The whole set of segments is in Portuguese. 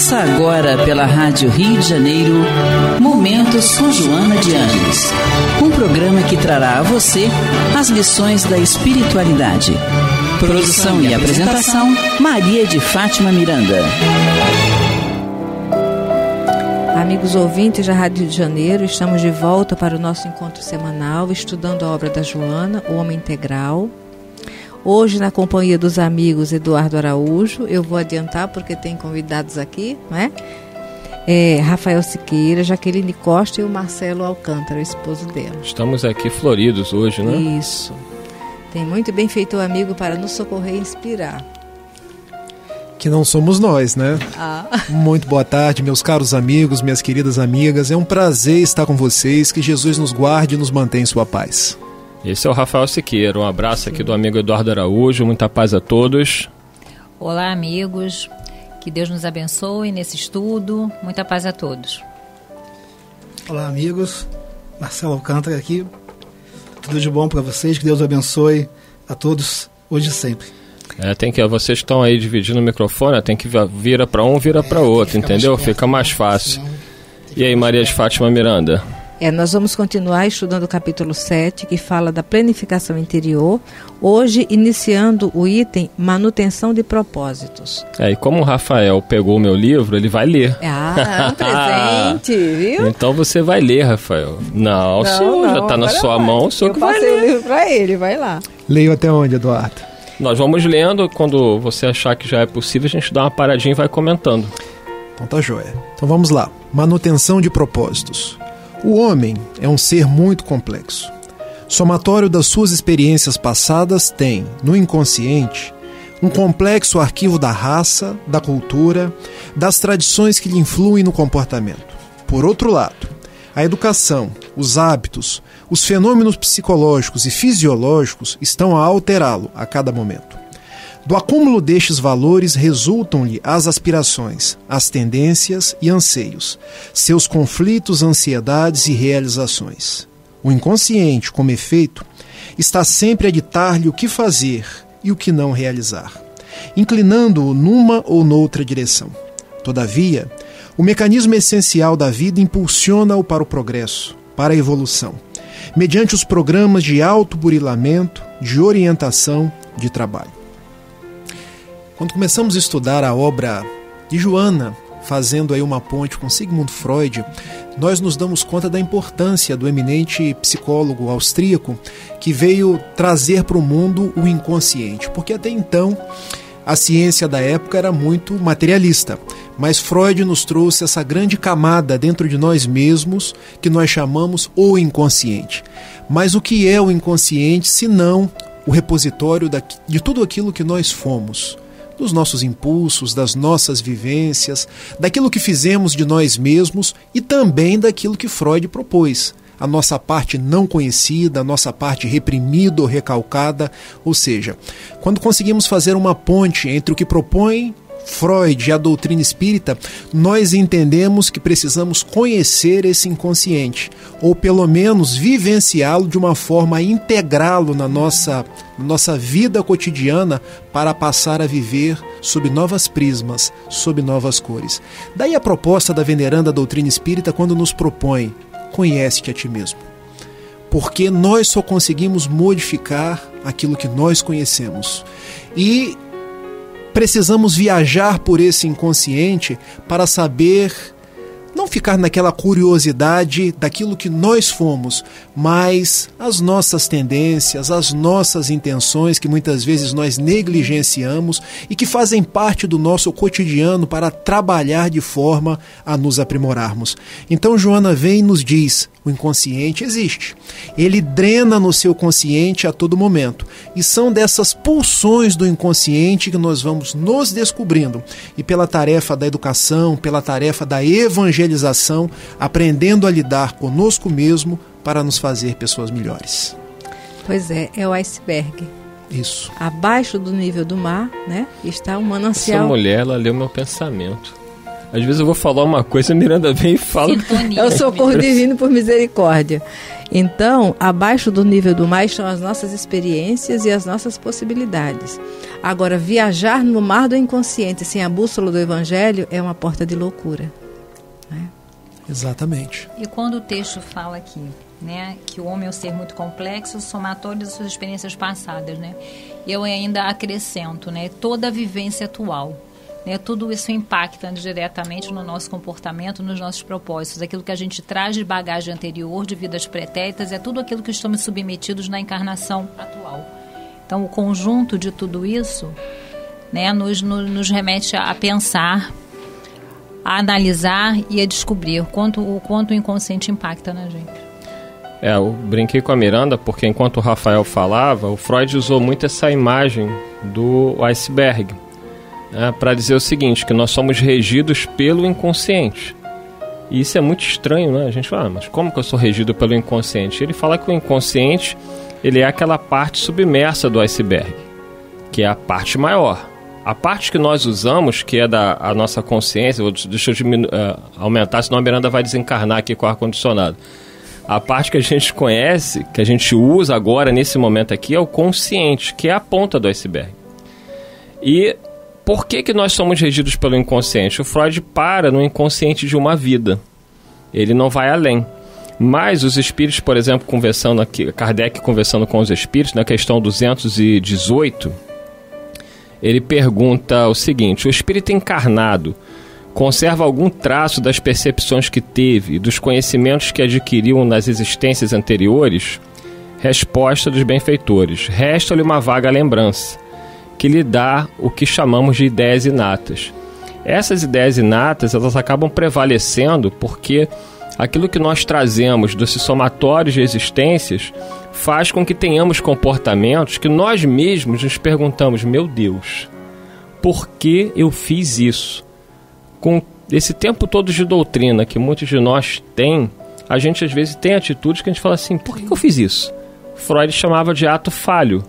Começa agora pela Rádio Rio de Janeiro, Momentos com Joana de Ângeles. Um programa que trará a você as lições da espiritualidade. Produção e apresentação, Maria de Fátima Miranda. Amigos ouvintes da Rádio Rio de Janeiro, estamos de volta para o nosso encontro semanal, estudando a obra da Joana, O Homem Integral. Hoje, na companhia dos amigos Eduardo Araújo, eu vou adiantar porque tem convidados aqui, né? Rafael Siqueira, Jaqueline Costa e o Marcelo Alcântara, o esposo dela. Estamos aqui floridos hoje, né? Isso. Tem muito benfeitor amigo para nos socorrer e inspirar. Que não somos nós, né? Muito boa tarde, meus caros amigos, minhas queridas amigas. É um prazer estar com vocês. Que Jesus nos guarde e nos mantenha em sua paz. Esse é o Rafael Siqueira. Um abraço aqui do amigo Eduardo Araújo. Muita paz a todos. Olá, amigos. Que Deus nos abençoe nesse estudo. Muita paz a todos. Olá, amigos. Marcelo Alcântara aqui. Tudo de bom para vocês. Que Deus abençoe a todos, hoje e sempre. Vocês estão aí dividindo o microfone, tem que vira para um, vira para outro, entendeu? Fica mais fácil. E aí, Maria de Fátima Miranda? Nós vamos continuar estudando o capítulo 7, que fala da planificação interior, hoje iniciando o item manutenção de propósitos. E como o Rafael pegou o meu livro, ele vai ler. É um presente, viu? Então você vai ler, Rafael. Não, senhor, já está na sua mão, o senhor que vai ler. Eu passei o livro para ele, vai lá. Leio até onde, Eduardo? Nós vamos lendo, quando você achar que já é possível, a gente dá uma paradinha e vai comentando. Então tá joia. Então vamos lá. Manutenção de propósitos. O homem é um ser muito complexo. Somatório das suas experiências passadas tem, no inconsciente, um complexo arquivo da raça, da cultura, das tradições que lhe influem no comportamento. Por outro lado, a educação, os hábitos, os fenômenos psicológicos e fisiológicos estão a alterá-lo a cada momento. Do acúmulo destes valores resultam-lhe as aspirações, as tendências e anseios, seus conflitos, ansiedades e realizações. O inconsciente, como efeito, está sempre a ditar-lhe o que fazer e o que não realizar, inclinando-o numa ou noutra direção. Todavia, o mecanismo essencial da vida impulsiona-o para o progresso, para a evolução, mediante os programas de autoburilamento, de orientação, de trabalho. Quando começamos a estudar a obra de Joana, fazendo aí uma ponte com Sigmund Freud, nós nos damos conta da importância do eminente psicólogo austríaco que veio trazer para o mundo o inconsciente, porque até então a ciência da época era muito materialista, mas Freud nos trouxe essa grande camada dentro de nós mesmos que nós chamamos o inconsciente. Mas o que é o inconsciente se não o repositório de tudo aquilo que nós fomos? Dos nossos impulsos, das nossas vivências, daquilo que fizemos de nós mesmos e também daquilo que Freud propôs. A nossa parte não conhecida, a nossa parte reprimida ou recalcada. Ou seja, quando conseguimos fazer uma ponte entre o que propõe Freud e a doutrina espírita, nós entendemos que precisamos conhecer esse inconsciente, ou pelo menos vivenciá-lo de uma forma a integrá-lo na nossa vida cotidiana para passar a viver sob novas prismas, sob novas cores. Daí a proposta da veneranda doutrina espírita quando nos propõe: conhece-te a ti mesmo. Porque nós só conseguimos modificar aquilo que nós conhecemos. E precisamos viajar por esse inconsciente para saber, não ficar naquela curiosidade daquilo que nós fomos, mas as nossas tendências, as nossas intenções que muitas vezes nós negligenciamos e que fazem parte do nosso cotidiano para trabalhar de forma a nos aprimorarmos. Então Joana vem e nos diz: o inconsciente existe. Ele drena no seu consciente a todo momento. E são dessas pulsões do inconsciente que nós vamos nos descobrindo. E pela tarefa da educação, pela tarefa da evangelização, aprendendo a lidar conosco mesmo para nos fazer pessoas melhores. Pois é o iceberg. Isso. Abaixo do nível do mar, né, está um manancial. Essa mulher, ela leu meu pensamento. Às vezes eu vou falar uma coisa, a Miranda vem e fala. É o socorro divino por misericórdia. Então, abaixo do nível do mar estão as nossas experiências e as nossas possibilidades. Agora, viajar no mar do inconsciente sem a bússola do Evangelho é uma porta de loucura. Né? Exatamente. E quando o texto fala aqui, né, que o homem é um ser muito complexo, somatório das suas experiências passadas, né? Eu ainda acrescento, né, toda a vivência atual. Né, tudo isso impacta diretamente no nosso comportamento, nos nossos propósitos. Aquilo que a gente traz de bagagem anterior, de vidas pretéritas, é tudo aquilo que estamos submetidos na encarnação atual. Então, o conjunto de tudo isso, né, nos remete a pensar, a analisar e a descobrir o quanto o inconsciente impacta na gente. Eu brinquei com a Miranda porque enquanto o Rafael falava, o Freud usou muito essa imagem do iceberg, para dizer o seguinte, que nós somos regidos pelo inconsciente. E isso é muito estranho, né? A gente fala, mas como que eu sou regido pelo inconsciente? Ele fala que o inconsciente, ele é aquela parte submersa do iceberg, que é a parte maior. A parte que nós usamos, que é a nossa consciência, deixa eu aumentar, senão a Miranda vai desencarnar aqui com o ar-condicionado. A parte que a gente conhece, que a gente usa agora, nesse momento aqui, é o consciente, que é a ponta do iceberg. E por que nós somos regidos pelo inconsciente? O Freud para no inconsciente de uma vida. Ele não vai além. Mas os espíritos, por exemplo, conversando aqui, Kardec conversando com os espíritos, na questão 218, ele pergunta o seguinte: o espírito encarnado conserva algum traço das percepções que teve e dos conhecimentos que adquiriu nas existências anteriores? Resposta dos benfeitores: resta-lhe uma vaga lembrança, que lhe dá o que chamamos de ideias inatas. Essas ideias inatas, elas acabam prevalecendo porque aquilo que nós trazemos desse somatório de existências faz com que tenhamos comportamentos que nós mesmos nos perguntamos: meu Deus, por que eu fiz isso? Com esse tempo todo de doutrina que muitos de nós têm, a gente às vezes tem atitudes que a gente fala assim: por que eu fiz isso? Freud chamava de ato falho.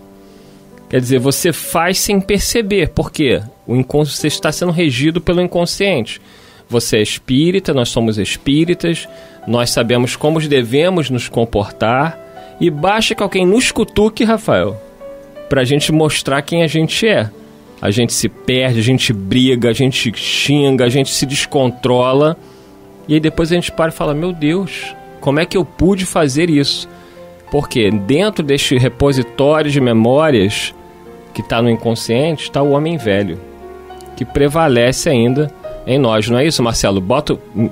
Quer dizer, você faz sem perceber. Por quê? Você está sendo regido pelo inconsciente. Você é espírita, nós somos espíritas, nós sabemos como devemos nos comportar, e basta que alguém nos cutuque, Rafael, para a gente mostrar quem a gente é. A gente se perde, a gente briga, a gente xinga, a gente se descontrola, e aí depois a gente para e fala: meu Deus, como é que eu pude fazer isso? Porque dentro deste repositório de memórias que está no inconsciente, está o homem velho, que prevalece ainda em nós. Não é isso, Marcelo?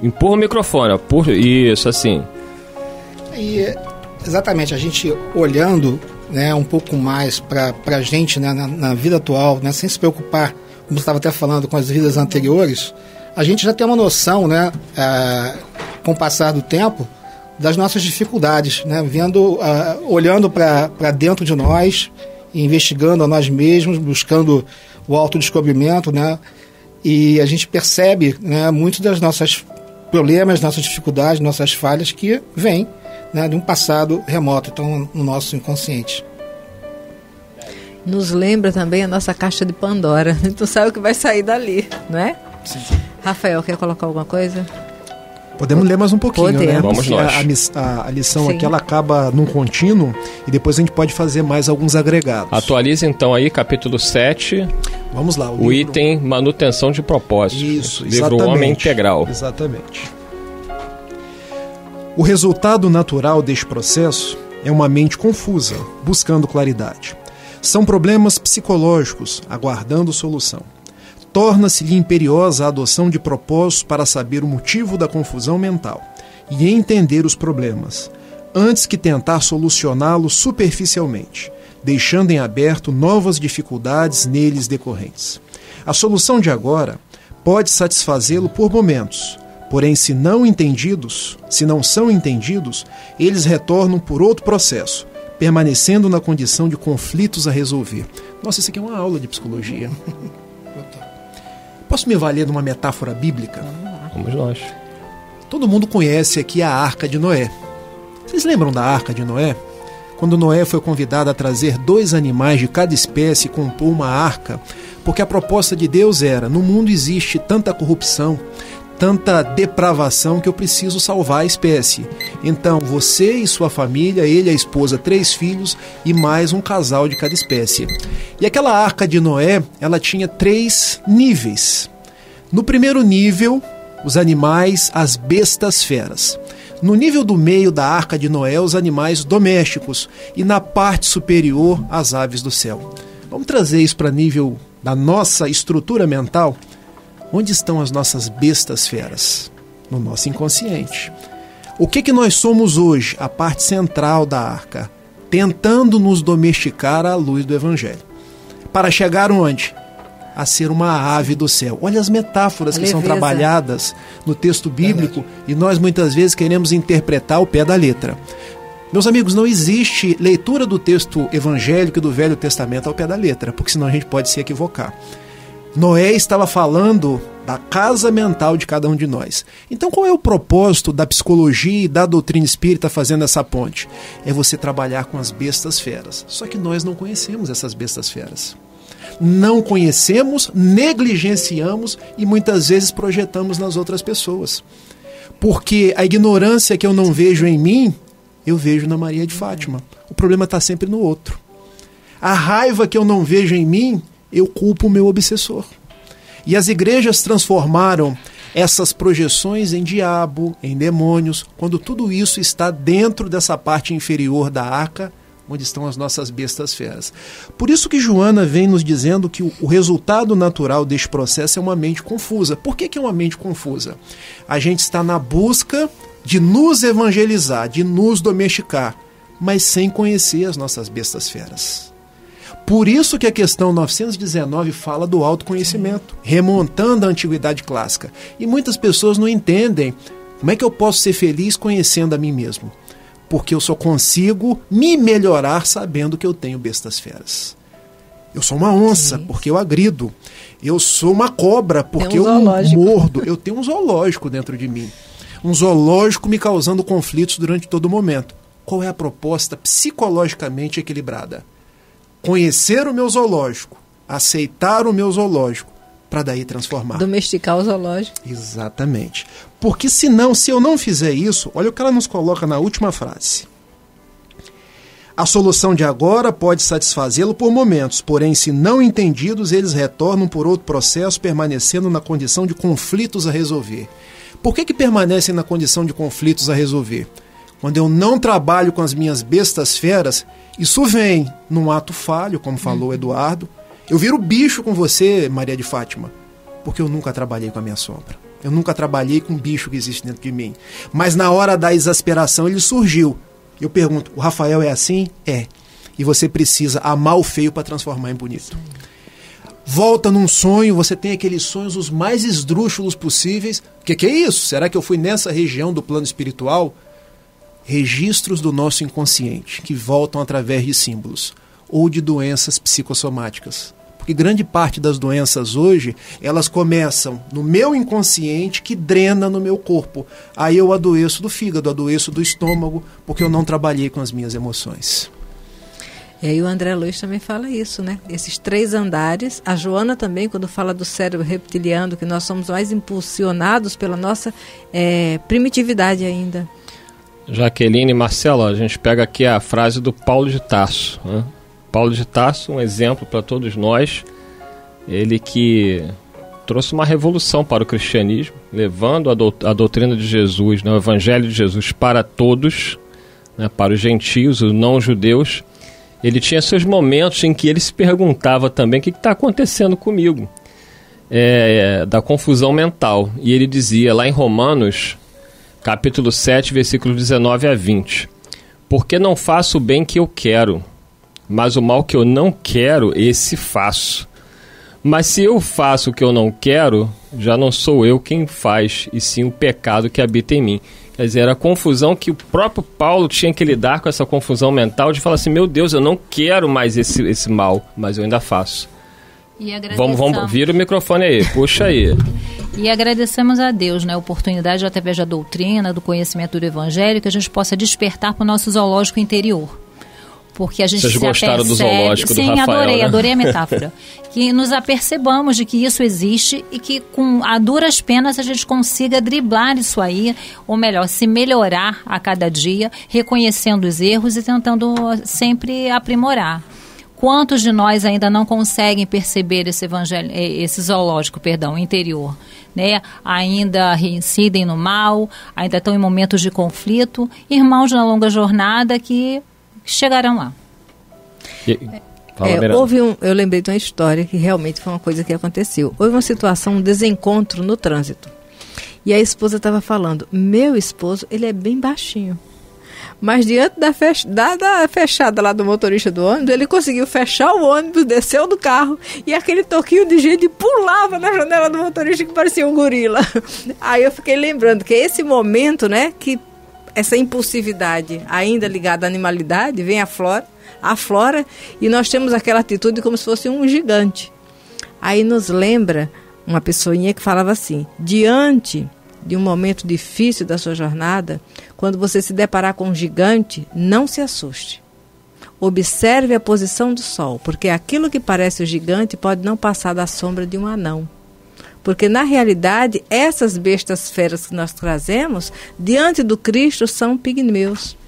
Empurra o microfone, isso, assim. E, exatamente, a gente olhando, né, um pouco mais para a gente, né, na vida atual, né, sem se preocupar, como você estava até falando, com as vidas anteriores, a gente já tem uma noção, né, com o passar do tempo, das nossas dificuldades, né, olhando para dentro de nós, investigando a nós mesmos, buscando o autodescobrimento, né, e a gente percebe, né, muitos dos nossos problemas, nossas dificuldades, nossas falhas que vêm, né, de um passado remoto, então no nosso inconsciente. Nos lembra também a nossa caixa de Pandora. Tu sabe o que vai sair dali, não é? Sim. Rafael, quer colocar alguma coisa? Podemos ler mais um pouquinho, né? Vamos nós. A lição Sim. aqui, ela acaba num contínuo e depois a gente pode fazer mais alguns agregados. Atualiza então aí, capítulo 7. Vamos lá. O item manutenção de propósito. Isso, livro exatamente. Homem Integral. Exatamente. O resultado natural deste processo é uma mente confusa, buscando claridade. São problemas psicológicos, aguardando solução. Torna-se-lhe imperiosa a adoção de propósitos para saber o motivo da confusão mental e entender os problemas, antes que tentar solucioná-los superficialmente, deixando em aberto novas dificuldades neles decorrentes. A solução de agora pode satisfazê-lo por momentos, porém, se não são entendidos, eles retornam por outro processo, permanecendo na condição de conflitos a resolver. Nossa, isso aqui é uma aula de psicologia. Posso me valer de uma metáfora bíblica? Vamos nós. Todo mundo conhece aqui a Arca de Noé. Vocês lembram da Arca de Noé? Quando Noé foi convidado a trazer 2 animais de cada espécie e compor uma arca, porque a proposta de Deus era: no mundo existe tanta corrupção, tanta depravação que eu preciso salvar a espécie. Então, você e sua família, ele e a esposa, 3 filhos e mais um casal de cada espécie. E aquela arca de Noé, ela tinha 3 níveis. No primeiro nível, os animais, as bestas feras. No nível do meio da arca de Noé, os animais domésticos. E na parte superior, as aves do céu. Vamos trazer isso para nível da nossa estrutura mental. Onde estão as nossas bestas feras? No nosso inconsciente. O que nós somos hoje? A parte central da arca, tentando nos domesticar à luz do Evangelho. Para chegar onde? A ser uma ave do céu. Olha as metáforas que são trabalhadas no texto bíblico e nós muitas vezes queremos interpretar o pé da letra. Meus amigos, não existe leitura do texto evangélico e do Velho Testamento ao pé da letra, porque senão a gente pode se equivocar. Noé estava falando da casa mental de cada um de nós. Então qual é o propósito da psicologia e da doutrina espírita fazendo essa ponte? É você trabalhar com as bestas feras. Só que nós não conhecemos essas bestas feras. Não conhecemos, negligenciamos e muitas vezes projetamos nas outras pessoas. Porque a ignorância que eu não vejo em mim, eu vejo na Maria de Fátima. O problema está sempre no outro. A raiva que eu não vejo em mim, eu culpo o meu obsessor. E as igrejas transformaram essas projeções em diabo, em demônios, quando tudo isso está dentro dessa parte inferior da arca, onde estão as nossas bestas feras. Por isso que Joana vem nos dizendo que o resultado natural deste processo é uma mente confusa. Por que é uma mente confusa? A gente está na busca de nos evangelizar, de nos domesticar, mas sem conhecer as nossas bestas feras. Por isso que a questão 919 fala do autoconhecimento, remontando a antiguidade clássica. E muitas pessoas não entendem como é que eu posso ser feliz conhecendo a mim mesmo. Porque eu só consigo me melhorar sabendo que eu tenho bestas feras. Eu sou uma onça, porque eu agrido. Eu sou uma cobra, porque eu mordo. Eu tenho um zoológico dentro de mim. Um zoológico me causando conflitos durante todo o momento. Qual é a proposta psicologicamente equilibrada? Conhecer o meu zoológico, aceitar o meu zoológico, para daí transformar. Domesticar o zoológico. Exatamente. Porque senão, se eu não fizer isso, olha o que ela nos coloca na última frase. A solução de agora pode satisfazê-lo por momentos, porém, se não entendidos, eles retornam por outro processo, permanecendo na condição de conflitos a resolver. Por que permanecem na condição de conflitos a resolver? Quando eu não trabalho com as minhas bestas feras, isso vem num ato falho, como falou o Eduardo. Eu viro bicho com você, Maria de Fátima, porque eu nunca trabalhei com a minha sombra. Eu nunca trabalhei com o bicho que existe dentro de mim. Mas na hora da exasperação ele surgiu. Eu pergunto, o Rafael é assim? É. E você precisa amar o feio para transformar em bonito. Volta num sonho, você tem aqueles sonhos os mais esdrúxulos possíveis. O que é isso? Será que eu fui nessa região do plano espiritual? Registros do nosso inconsciente, que voltam através de símbolos ou de doenças psicossomáticas. Porque grande parte das doenças hoje, elas começam no meu inconsciente que drena no meu corpo. Aí eu adoeço do fígado, adoeço do estômago, porque eu não trabalhei com as minhas emoções. E aí o André Luiz também fala isso, né? Esses 3 andares. A Joana também, quando fala do cérebro reptiliano, que nós somos mais impulsionados pela nossa primitividade ainda. Jaqueline e Marcela, a gente pega aqui a frase do Paulo de Tarso, né? Paulo de Tarso, um exemplo para todos nós, ele que trouxe uma revolução para o cristianismo, levando a doutrina de Jesus, né, o evangelho de Jesus para todos, né, para os gentios, os não-judeus. Ele tinha seus momentos em que ele se perguntava também o que está acontecendo comigo, da confusão mental. E ele dizia lá em Romanos, capítulo 7, versículos 19 a 20, porque não faço o bem que eu quero, mas o mal que eu não quero, esse faço. Mas se eu faço o que eu não quero, já não sou eu quem faz, e sim o pecado que habita em mim. Quer dizer, era a confusão que o próprio Paulo tinha que lidar com, essa confusão mental de falar assim, meu Deus, eu não quero mais esse mal, mas eu ainda faço. E vamos, vira o microfone aí, puxa aí. E agradecemos a Deus, né, a oportunidade através da doutrina, do conhecimento do Evangelho, que a gente possa despertar para o nosso zoológico interior. Porque a gente Vocês se gostaram do zoológico do Rafael, Sim, né? adorei a metáfora. Que nos apercebamos de que isso existe e que com a duras penas a gente consiga driblar isso aí, ou melhor, se melhorar a cada dia, reconhecendo os erros e tentando sempre aprimorar. Quantos de nós ainda não conseguem perceber esse zoológico interior? Né? Ainda reincidem no mal, ainda estão em momentos de conflito, irmãos na longa jornada que chegarão lá. Eu lembrei de uma história que realmente foi uma coisa que aconteceu. Houve uma situação, um desencontro no trânsito. E a esposa estava falando, meu esposo, ele é bem baixinho. Mas diante da fechada lá do motorista do ônibus, ele conseguiu fechar o ônibus, desceu do carro e aquele toquinho de gente pulava na janela do motorista que parecia um gorila. Aí eu fiquei lembrando que esse momento, né, que essa impulsividade ainda ligada à animalidade vem aflora e nós temos aquela atitude como se fosse um gigante. Aí nos lembra uma pessoinha que falava assim, diante de um momento difícil da sua jornada, quando você se deparar com um gigante, não se assuste. Observe a posição do sol, porque aquilo que parece o gigante pode não passar da sombra de um anão. Porque, na realidade, essas bestas feras que nós trazemos, diante do Cristo, são pigmeus.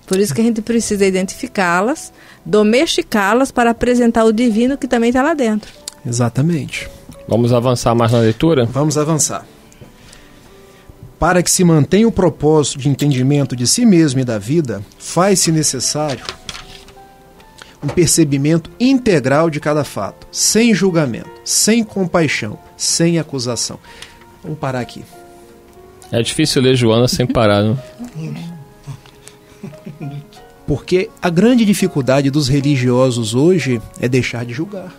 Por isso que a gente precisa identificá-las, domesticá-las para apresentar o divino que também está lá dentro. Exatamente. Vamos avançar mais na leitura? Vamos avançar. Para que se mantenha o propósito de entendimento de si mesmo e da vida, faz-se necessário um percebimento integral de cada fato, sem julgamento, sem compaixão, sem acusação. Vamos parar aqui. É difícil ler Joana sem parar, né? Porque a grande dificuldade dos religiosos hoje é deixar de julgar.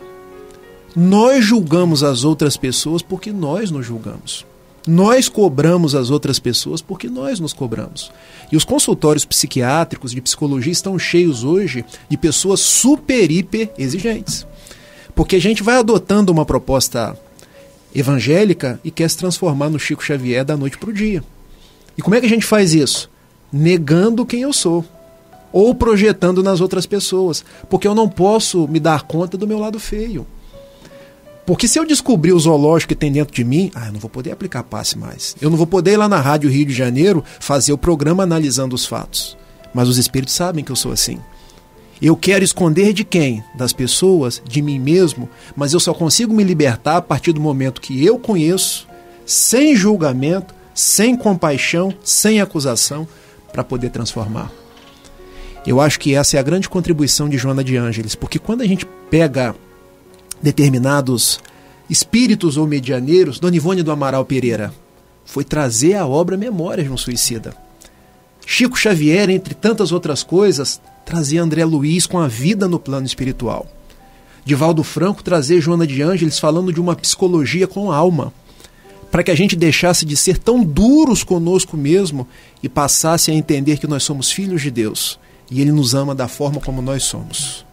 Nós julgamos as outras pessoas porque nós nos julgamos. Nós cobramos as outras pessoas porque nós nos cobramos. E os consultórios psiquiátricos de psicologia estão cheios hoje de pessoas super, hiper exigentes. Porque a gente vai adotando uma proposta evangélica e quer se transformar no Chico Xavier da noite para o dia. E como é que a gente faz isso? Negando quem eu sou. Ou projetando nas outras pessoas. Porque eu não posso me dar conta do meu lado feio. Porque se eu descobrir o zoológico que tem dentro de mim, eu não vou poder aplicar passe mais. Eu não vou poder ir lá na Rádio Rio de Janeiro fazer o programa analisando os fatos. Mas os espíritos sabem que eu sou assim. Eu quero esconder de quem? Das pessoas, de mim mesmo, mas eu só consigo me libertar a partir do momento que eu conheço, sem julgamento, sem compaixão, sem acusação, para poder transformar. Eu acho que essa é a grande contribuição de Joana de Ângeles, porque quando a gente pega determinados espíritos ou medianeiros, Dona Ivone do Amaral Pereira foi trazer a obra Memórias de um Suicida. Chico Xavier, entre tantas outras coisas, trazia André Luiz com a vida no plano espiritual. Divaldo Franco trazer Joana de Ângeles falando de uma psicologia com alma, para que a gente deixasse de ser tão duros conosco mesmo e passasse a entender que nós somos filhos de Deus e Ele nos ama da forma como nós somos.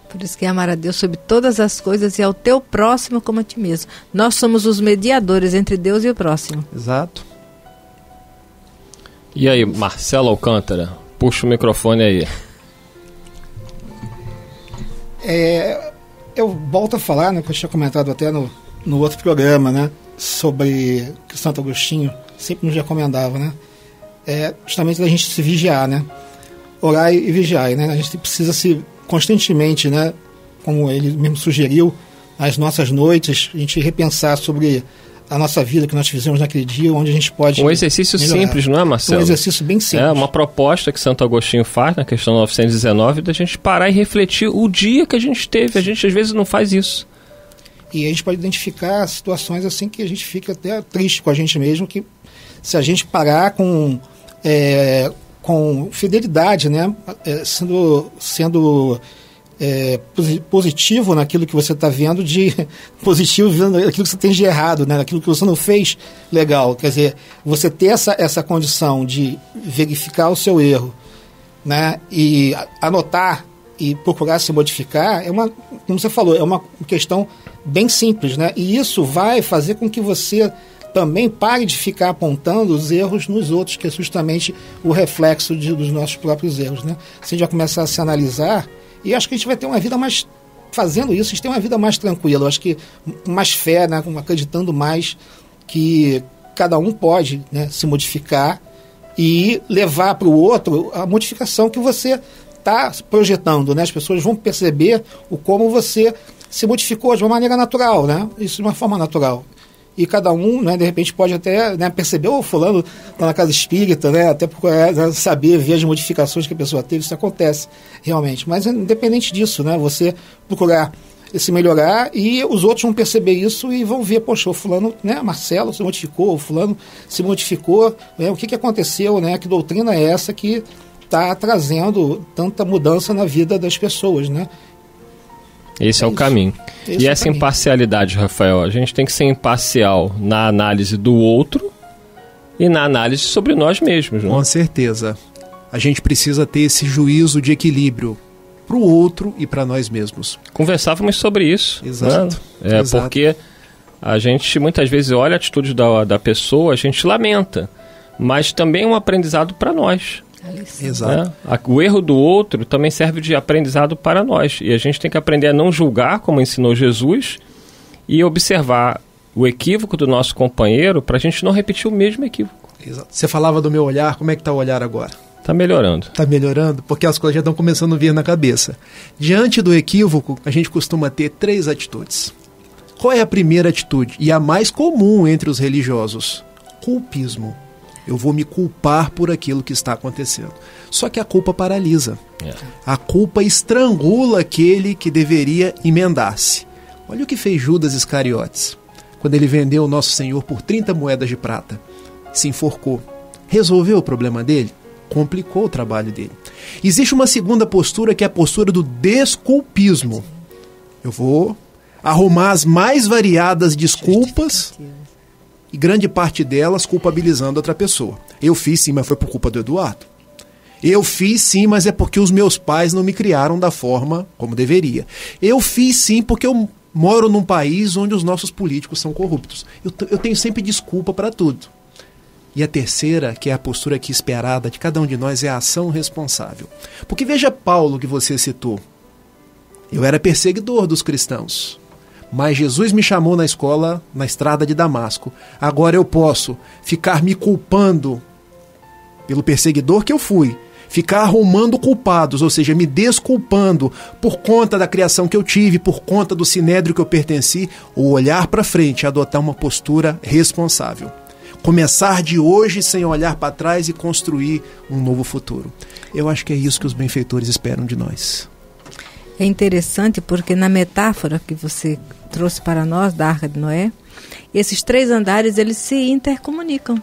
Por isso que é amar a Deus sobre todas as coisas e ao teu próximo como a ti mesmo. Nós somos os mediadores entre Deus e o próximo. Exato. E aí, Marcelo Alcântara, puxa o microfone aí. Eu volto a falar, né, que eu tinha comentado até no outro programa, né, sobre que Santo Agostinho sempre nos recomendava, né, justamente da gente se vigiar, né, orar e vigiar, né, a gente precisa se constantemente, né, como ele mesmo sugeriu, nas nossas noites, a gente repensar sobre a nossa vida que nós fizemos naquele dia, onde a gente pode... Um exercício melhorar. Simples, não é, Marcelo? Um exercício bem simples. É uma proposta que Santo Agostinho faz na questão 919, da gente parar e refletir o dia que a gente teve. A gente às vezes não faz isso. E a gente pode identificar situações assim que a gente fica até triste com a gente mesmo, que se a gente parar com fidelidade, né, sendo positivo naquilo que você está vendo, de positivo vendo aquilo que você tem de errado, né, aquilo que você não fez legal. Quer dizer, você ter essa condição de verificar o seu erro, né, e anotar e procurar se modificar, como você falou, é uma questão bem simples, né, e isso vai fazer com que você também pare de ficar apontando os erros nos outros, que é justamente o reflexo dos nossos próprios erros, né? Se a gente vai começar a se analisar, e acho que a gente vai ter uma vida mais... Fazendo isso, a gente tem uma vida mais tranquila. Eu acho que mais fé, né? Acreditando mais que cada um pode, né, se modificar e levar para o outro a modificação que você está projetando, né? As pessoas vão perceber o como você se modificou de uma maneira natural, né? Isso de uma forma natural. E cada um, né, de repente, pode até, né, perceber, o fulano está na casa espírita, né, até procurar, né, saber, ver as modificações que a pessoa teve, isso acontece realmente. Mas independente disso, né, você procurar se melhorar e os outros vão perceber isso e vão ver, poxa, o fulano, né, Marcelo se modificou, o fulano se modificou, né, o que aconteceu, né, que doutrina é essa que está trazendo tanta mudança na vida das pessoas, né? Esse é o caminho. E essa imparcialidade, Rafael, a gente tem que ser imparcial na análise do outro e na análise sobre nós mesmos, não? Com certeza. A gente precisa ter esse juízo de equilíbrio para o outro e para nós mesmos. Conversávamos sobre isso. Exato. Né? Exato. Porque a gente muitas vezes olha a atitude da pessoa, a gente lamenta, mas também é um aprendizado para nós. Exato. Né? O erro do outro também serve de aprendizado para nós. E a gente tem que aprender a não julgar, como ensinou Jesus, e observar o equívoco do nosso companheiro para a gente não repetir o mesmo equívoco. Exato. Você falava do meu olhar, como é que está o olhar agora? Está melhorando. Está melhorando, porque as coisas já estão começando a vir na cabeça. Diante do equívoco, a gente costuma ter 3 atitudes. Qual é a primeira atitude? E a mais comum entre os religiosos? Culpismo. Eu vou me culpar por aquilo que está acontecendo. Só que a culpa paralisa. A culpa estrangula aquele que deveria emendar-se. Olha o que fez Judas Iscariotes, quando ele vendeu o nosso Senhor por 30 moedas de prata. Se enforcou. Resolveu o problema dele? Complicou o trabalho dele. Existe uma segunda postura, que é a postura do desculpismo. Eu vou arrumar as mais variadas desculpas, e grande parte delas culpabilizando outra pessoa. Eu fiz sim, mas foi por culpa do Eduardo. Eu fiz sim, mas é porque os meus pais não me criaram da forma como deveria. Eu fiz sim porque eu moro num país onde os nossos políticos são corruptos. Eu tenho sempre desculpa para tudo. E a terceira, que é a postura aqui esperada de cada um de nós, é a ação responsável. Porque veja Paulo, que você citou. Eu era perseguidor dos cristãos. Mas Jesus me chamou na escola, na estrada de Damasco. Agora eu posso ficar me culpando pelo perseguidor que eu fui, ficar arrumando culpados, ou seja, me desculpando por conta da criação que eu tive, por conta do sinédrio que eu pertenci, ou olhar para frente e adotar uma postura responsável. Começar de hoje sem olhar para trás e construir um novo futuro. Eu acho que é isso que os benfeitores esperam de nós. É interessante porque na metáfora que você trouxe para nós da Arca de Noé, esses 3 andares eles se intercomunicam.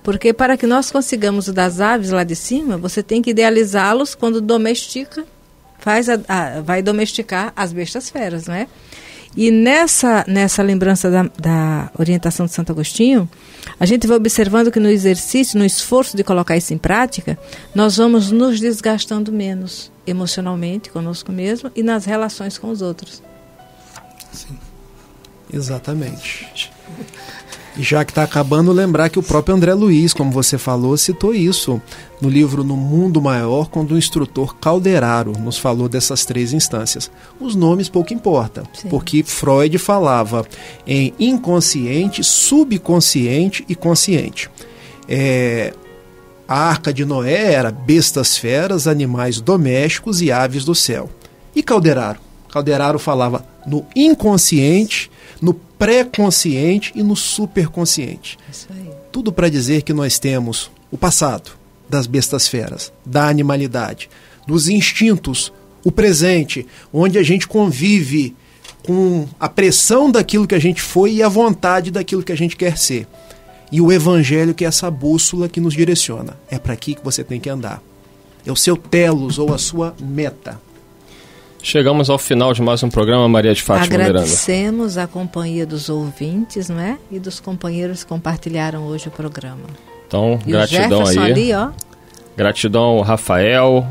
Porque para que nós consigamos o das aves lá de cima, você tem que idealizá-los quando domestica, vai domesticar as bestas feras, não é? E nessa lembrança da orientação de Santo Agostinho, a gente vai observando que no exercício, no esforço de colocar isso em prática, nós vamos nos desgastando menos emocionalmente conosco mesmo e nas relações com os outros. Sim. Exatamente. E já que está acabando, lembrar que o próprio André Luiz, como você falou, citou isso no livro No Mundo Maior, quando o instrutor Calderaro nos falou dessas 3 instâncias. Os nomes pouco importa, porque Freud falava em inconsciente, subconsciente e consciente. A Arca de Noé era bestas feras, animais domésticos e aves do céu. E Calderaro? Calderaro falava no inconsciente, no pré-consciente e no superconsciente. Isso aí. Tudo para dizer que nós temos o passado das bestas feras, da animalidade, dos instintos, o presente, onde a gente convive com a pressão daquilo que a gente foi e a vontade daquilo que a gente quer ser. E o Evangelho, que é essa bússola que nos direciona. É para aqui que você tem que andar. É o seu telos ou a sua meta. Chegamos ao final de mais um programa, Maria de Fátima Miranda. Agradecemos a companhia dos ouvintes, não é? E dos companheiros que compartilharam hoje o programa. Então, e gratidão o aí. Ali, ó. Gratidão ao Rafael,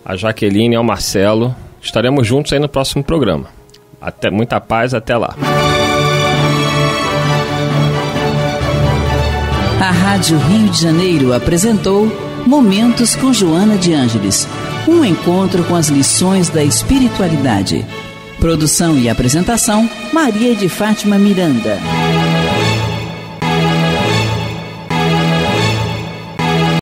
a Jaqueline e ao Marcelo. Estaremos juntos aí no próximo programa. Muita paz, até lá. A Rádio Rio de Janeiro apresentou Momentos com Joana de Ângeles, um encontro com as lições da espiritualidade. Produção e apresentação, Maria de Fátima Miranda.